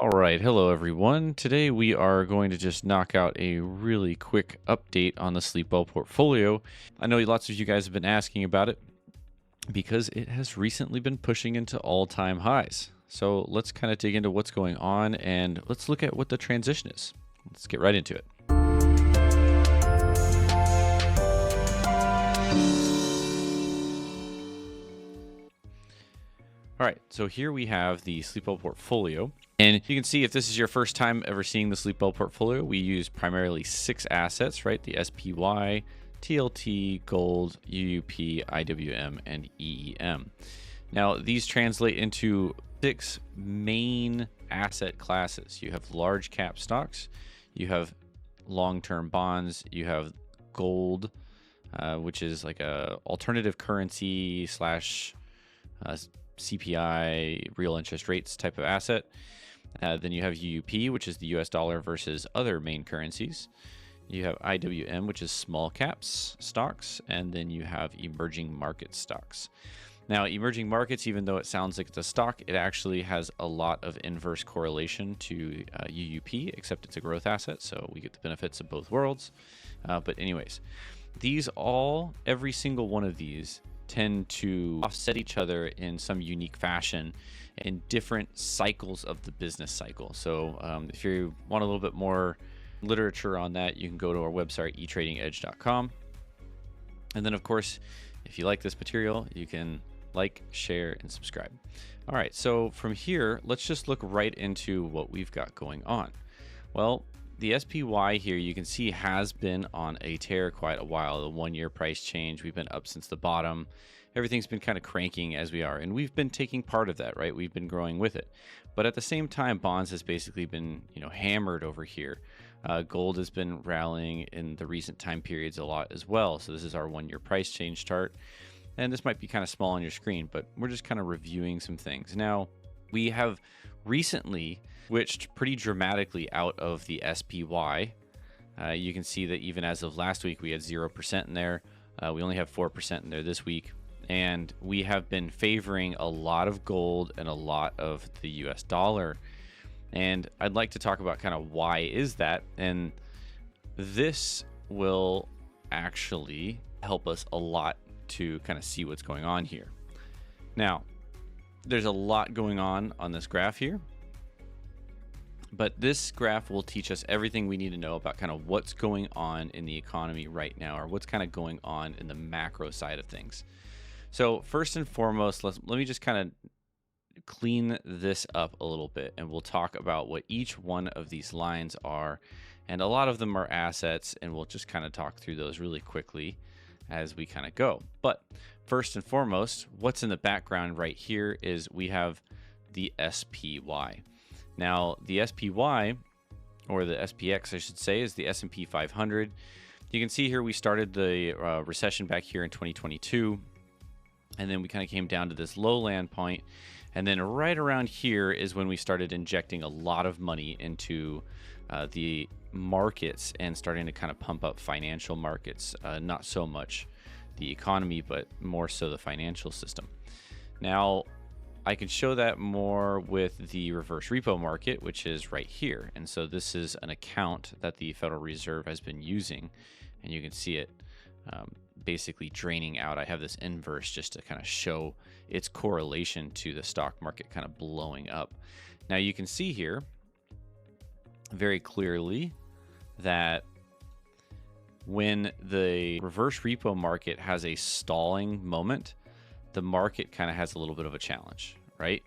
All right, hello everyone. Today we are going to just knock out a really quick update on the Sleep Well portfolio. I know lots of you guys have been asking about it because it has recently been pushing into all-time highs. So let's kind of dig into what's going on and let's look at what the transition is. Let's get right into it. All right, so here we have the Sleep Well portfolio. And you can see if this is your first time ever seeing the Sleep Well portfolio, we use primarily 6 assets, right? The SPY, TLT, Gold, UUP, IWM, and EEM. Now, these translate into 6 main asset classes. You have large cap stocks, you have long-term bonds, you have gold, which is like a alternative currency slash CPI, real interest rates type of asset. Then you have UUP, which is the US dollar versus other main currencies. You have IWM, which is small caps stocks. And then you have emerging market stocks. Now, emerging markets, even though it sounds like it's a stock, it actually has a lot of inverse correlation to UUP, except it's a growth asset. So we get the benefits of both worlds. But anyways, every single one of these tend to offset each other in some unique fashion in different cycles of the business cycle. So if you want a little bit more literature on that, you can go to our website, etradingedge.com. And then, of course, if you like this material, you can like, share, and subscribe. All right, so from here, let's just look right into what we've got going on. Well, the SPY here, you can see, has been on a tear quite a while. The 1-year price change, we've been up since the bottom. Everything's been kind of cranking as we are, and we've been taking part of that, right? We've been growing with it. But at the same time, bonds has basically been, hammered over here. Gold has been rallying in the recent time periods a lot as well. So this is our 1-year price change chart. And this might be kind of small on your screen, but we're just kind of reviewing some things. Now, we have recently switched pretty dramatically out of the SPY. You can see that even as of last week, we had 0% in there. We only have 4% in there this week. And we have been favoring a lot of gold and a lot of the US dollar. And I'd like to talk about kind of why is that. And this will actually help us a lot to kind of see what's going on here. Now, there's a lot going on this graph here. But this graph will teach us everything we need to know about kind of what's going on in the economy right now, or what's kind of going on in the macro side of things. So first and foremost, let me just kind of clean this up a little bit, and we'll talk about what each one of these lines are. And a lot of them are assets, and we'll just kind of talk through those really quickly as we kind of go. But first and foremost, what's in the background right here is we have the SPY. Now, the SPY, or the SPX, I should say, is the S&P 500. You can see here we started the recession back here in 2022, and then we kind of came down to this low land point. And then right around here is when we started injecting a lot of money into the markets and starting to kind of pump up financial markets, not so much the economy, but more so the financial system. Now, I can show that more with the reverse repo market, which is right here. And so this is an account that the Federal Reserve has been using, and you can see it basically draining out. I have this inverse just to kind of show its correlation to the stock market kind of blowing up. Now you can see here very clearly that when the reverse repo market has a stalling moment, the market kind of has a little bit of a challenge, right?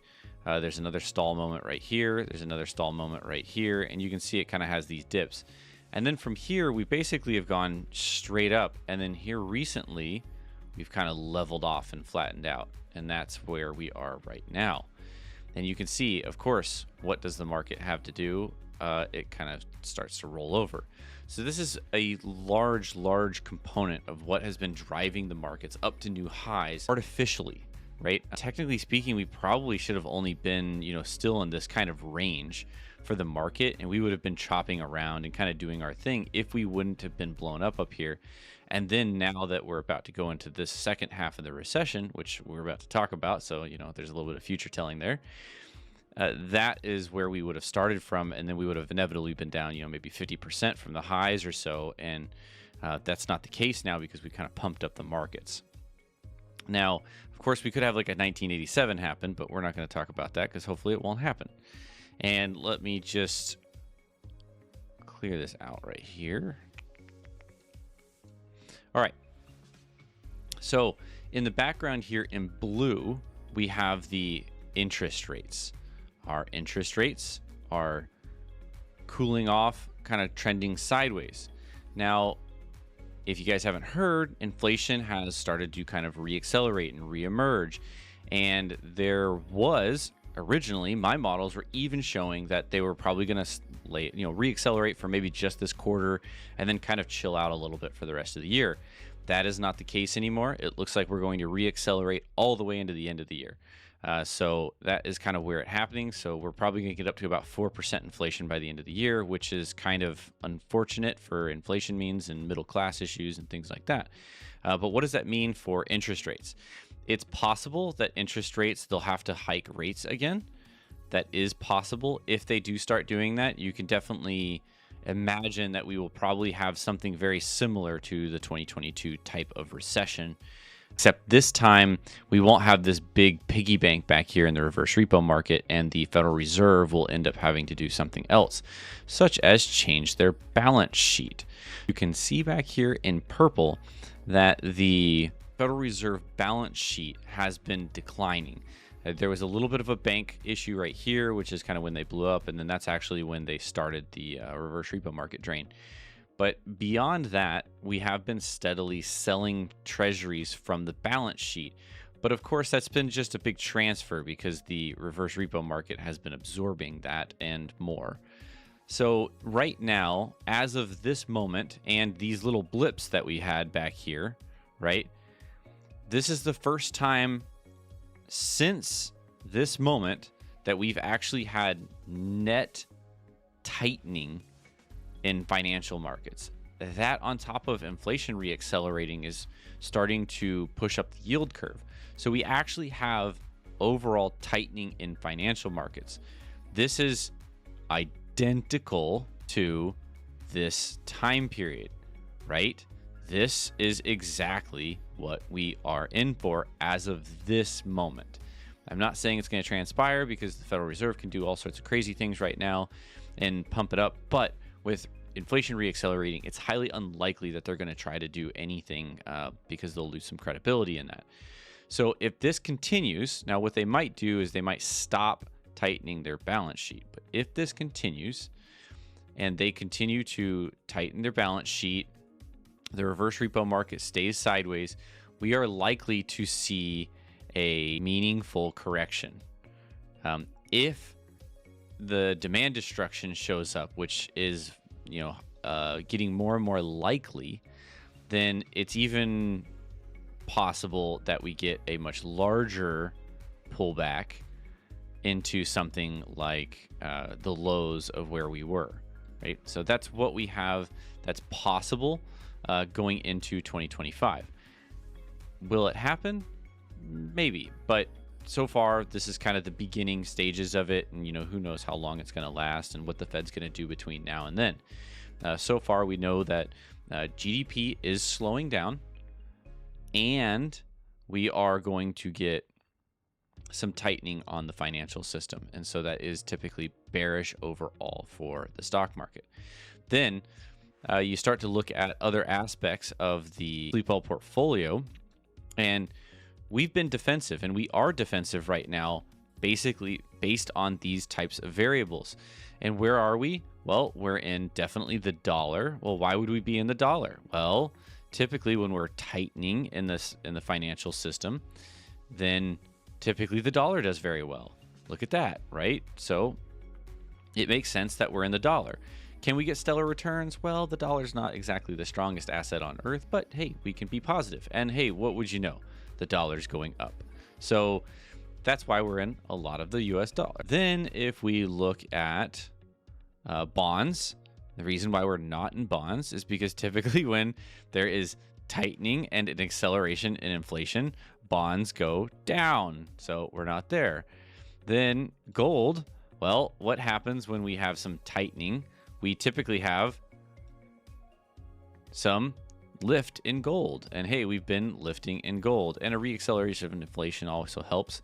There's another stall moment right here. There's another stall moment right here. And you can see it kind of has these dips. And then from here, we basically have gone straight up. And then here recently, we've kind of leveled off and flattened out. And that's where we are right now. And you can see, of course, what does the market have to do? It kind of starts to roll over. So this is a large component of what has been driving the markets up to new highs artificially, right? Technically speaking, we probably should have only been, still in this kind of range for the market, and we would have been chopping around and kind of doing our thing if we wouldn't have been blown up here. And then now that we're about to go into this second half of the recession, which we're about to talk about, so there's a little bit of future telling there. that is where we would have started from, and then we would have inevitably been down, maybe 50% from the highs or so, and that's not the case now because we kind of pumped up the markets. Now, of course, we could have like a 1987 happen, but we're not going to talk about that because hopefully it won't happen. And let me just clear this out right here. All right. So in the background here in blue, we have the interest rates. Our interest rates are cooling off, kind of trending sideways. Now, if you guys haven't heard, inflation has started to kind of reaccelerate and reemerge. And there was originally, my models were even showing that they were probably going to reaccelerate for maybe just this quarter and then kind of chill out a little bit for the rest of the year. That is not the case anymore. It looks like we're going to reaccelerate all the way into the end of the year. So that is kind of where it's happening. So we're probably going to get up to about 4% inflation by the end of the year, which is kind of unfortunate for inflation means and middle class issues and things like that. But what does that mean for interest rates? It's possible that interest rates, they'll have to hike rates again. That is possible. If they do start doing that, you can definitely imagine that we will probably have something very similar to the 2022 type of recession. Except this time, we won't have this big piggy bank back here in the reverse repo market, and the Federal Reserve will end up having to do something else, such as change their balance sheet. You can see back here in purple that the Federal Reserve balance sheet has been declining. There was a little bit of a bank issue right here, which is kind of when they blew up, and then that's actually when they started the reverse repo market drain. But beyond that, we have been steadily selling treasuries from the balance sheet. But of course, that's been just a big transfer because the reverse repo market has been absorbing that and more. So right now, as of this moment, and these little blips that we had back here, right? This is the first time since this moment that we've actually had net tightening in financial markets. That on top of inflation reaccelerating is starting to push up the yield curve. So we actually have overall tightening in financial markets. This is identical to this time period, right? This is exactly what we are in for as of this moment. I'm not saying it's going to transpire because the Federal Reserve can do all sorts of crazy things right now and pump it up, but with inflation reaccelerating, it's highly unlikely that they're going to try to do anything because they'll lose some credibility in that. So if this continues, now what they might do is they might stop tightening their balance sheet. But if this continues and they continue to tighten their balance sheet, the reverse repo market stays sideways, we are likely to see a meaningful correction. If the demand destruction shows up, which is getting more and more likely, then it's even possible that we get a much larger pullback into something like the lows of where we were, right? So that's what we have that's possible going into 2025. Will it happen? Maybe, but so far this is kind of the beginning stages of it, and who knows how long it's going to last and what the Fed's going to do between now and then. So far we know that GDP is slowing down, and we are going to get some tightening on the financial system, and so that is typically bearish overall for the stock market. Then you start to look at other aspects of the Sleep Well portfolio, and we've been defensive, and we are defensive right now, basically based on these types of variables. And where are we? Well, we're in definitely the dollar. Well, why would we be in the dollar? Well, typically when we're tightening in the financial system, then typically the dollar does very well. Look at that, right? So it makes sense that we're in the dollar. Can we get stellar returns? Well, the dollar's not exactly the strongest asset on earth, but hey, we can be positive. And hey, what would you know? The dollar's going up. So that's why we're in a lot of the US dollar. Then if we look at bonds, the reason why we're not in bonds is because typically when there is tightening and an acceleration in inflation, bonds go down. So we're not there. Then gold, well, what happens when we have some tightening? We typically have some lift in gold. And hey, we've been lifting in gold. And a reacceleration of inflation also helps.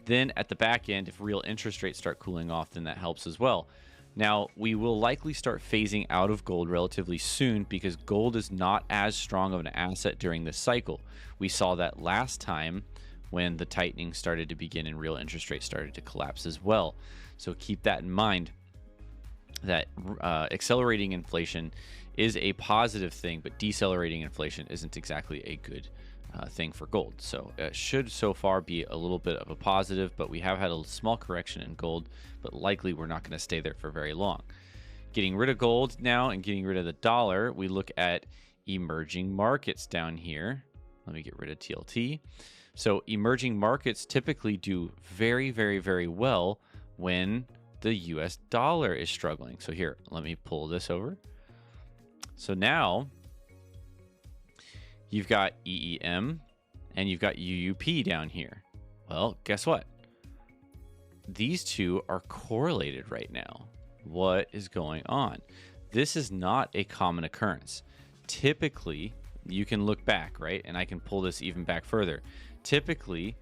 Then at the back end, if real interest rates start cooling off, then that helps as well. Now, we will likely start phasing out of gold relatively soon because gold is not as strong of an asset during this cycle. We saw that last time when the tightening started to begin and real interest rates started to collapse as well. So keep that in mind, that accelerating inflation is a positive thing, but decelerating inflation isn't exactly a good thing for gold. So it should so far be a little bit of a positive, but we have had a small correction in gold, but likely we're not going to stay there for very long. Getting rid of gold now and getting rid of the dollar, we look at emerging markets down here. Let me get rid of TLT. So emerging markets typically do very, very, very well when the US dollar is struggling. So here, let me pull this over. So now you've got EEM and you've got UUP down here. Well, guess what? These two are correlated right now. What is going on? This is not a common occurrence. Typically, you can look back, right? And I can pull this even back further. Typically,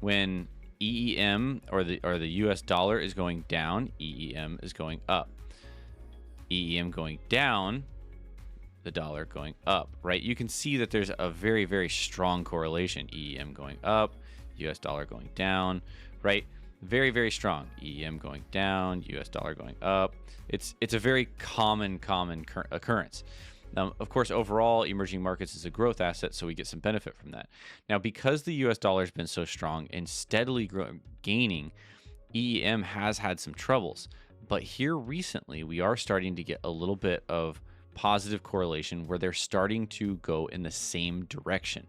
when EEM or the US dollar is going down, EEM is going up. EEM going down, the dollar going up, right? You can see that there's a very, very strong correlation. EEM going up, US dollar going down, right? Very, very strong. EEM going down, US dollar going up. It's a very common occurrence. Of course, overall, emerging markets is a growth asset, so we get some benefit from that. Now, because the US dollar has been so strong and steadily gaining, EEM has had some troubles. But here recently, we are starting to get a little bit of positive correlation where they're starting to go in the same direction.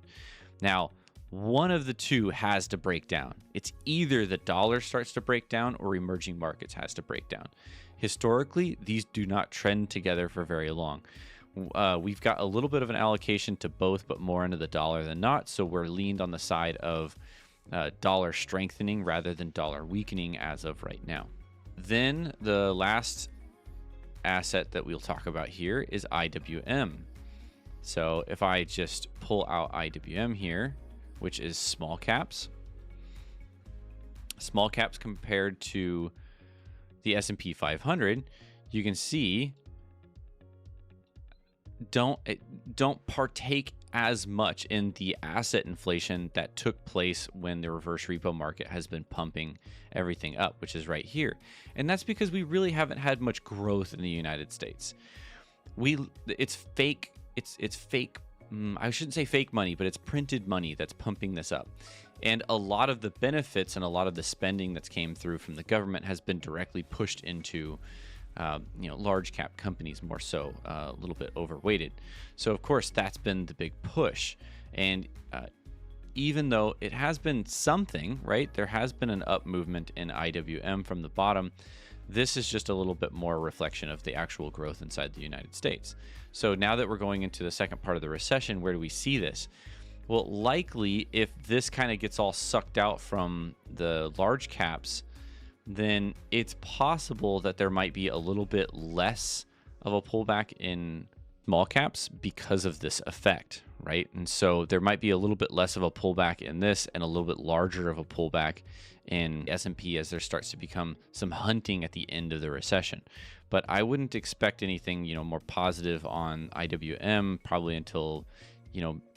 Now, one of the two has to break down. It's either the dollar starts to break down or emerging markets has to break down. Historically, these do not trend together for very long. We've got a little bit of an allocation to both, but more into the dollar than not. So we're leaned on the side of dollar strengthening rather than dollar weakening as of right now. Then the last asset that we'll talk about here is IWM. So if I just pull out IWM here, which is small caps compared to the S&P 500, you can see don't partake as much in the asset inflation that took place when the reverse repo market has been pumping everything up, which is right here. And that's because we really haven't had much growth in the United States. It's fake. I shouldn't say fake money, but it's printed money that's pumping this up. And a lot of the benefits and a lot of the spending that's came through from the government has been directly pushed into large cap companies, more so, a little bit overweighted. So of course that's been the big push. And even though it has been something, right, there has been an up movement in IWM from the bottom. This is just a little bit more reflection of the actual growth inside the United States. So now that we're going into the second part of the recession, where do we see this? Well, likely if this kind of gets all sucked out from the large caps, then it's possible that there might be a little bit less of a pullback in small caps because of this effect, right? And so there might be a little bit less of a pullback in this and a little bit larger of a pullback in S&P as there starts to become some hunting at the end of the recession. But I wouldn't expect anything, more positive on IWM probably until,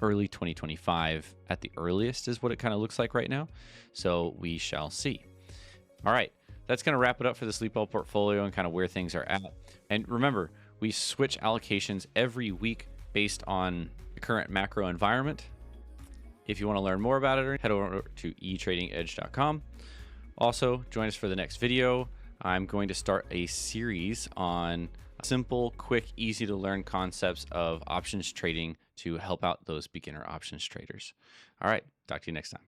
early 2025 at the earliest is what it kind of looks like right now. So we shall see. All right. That's going to wrap it up for the Sleep Well portfolio and kind of where things are at. And remember, we switch allocations every week based on the current macro environment. If you want to learn more about it, head over to etradingedge.com. Also, join us for the next video. I'm going to start a series on simple, quick, easy to learn concepts of options trading to help out those beginner options traders. All right, talk to you next time.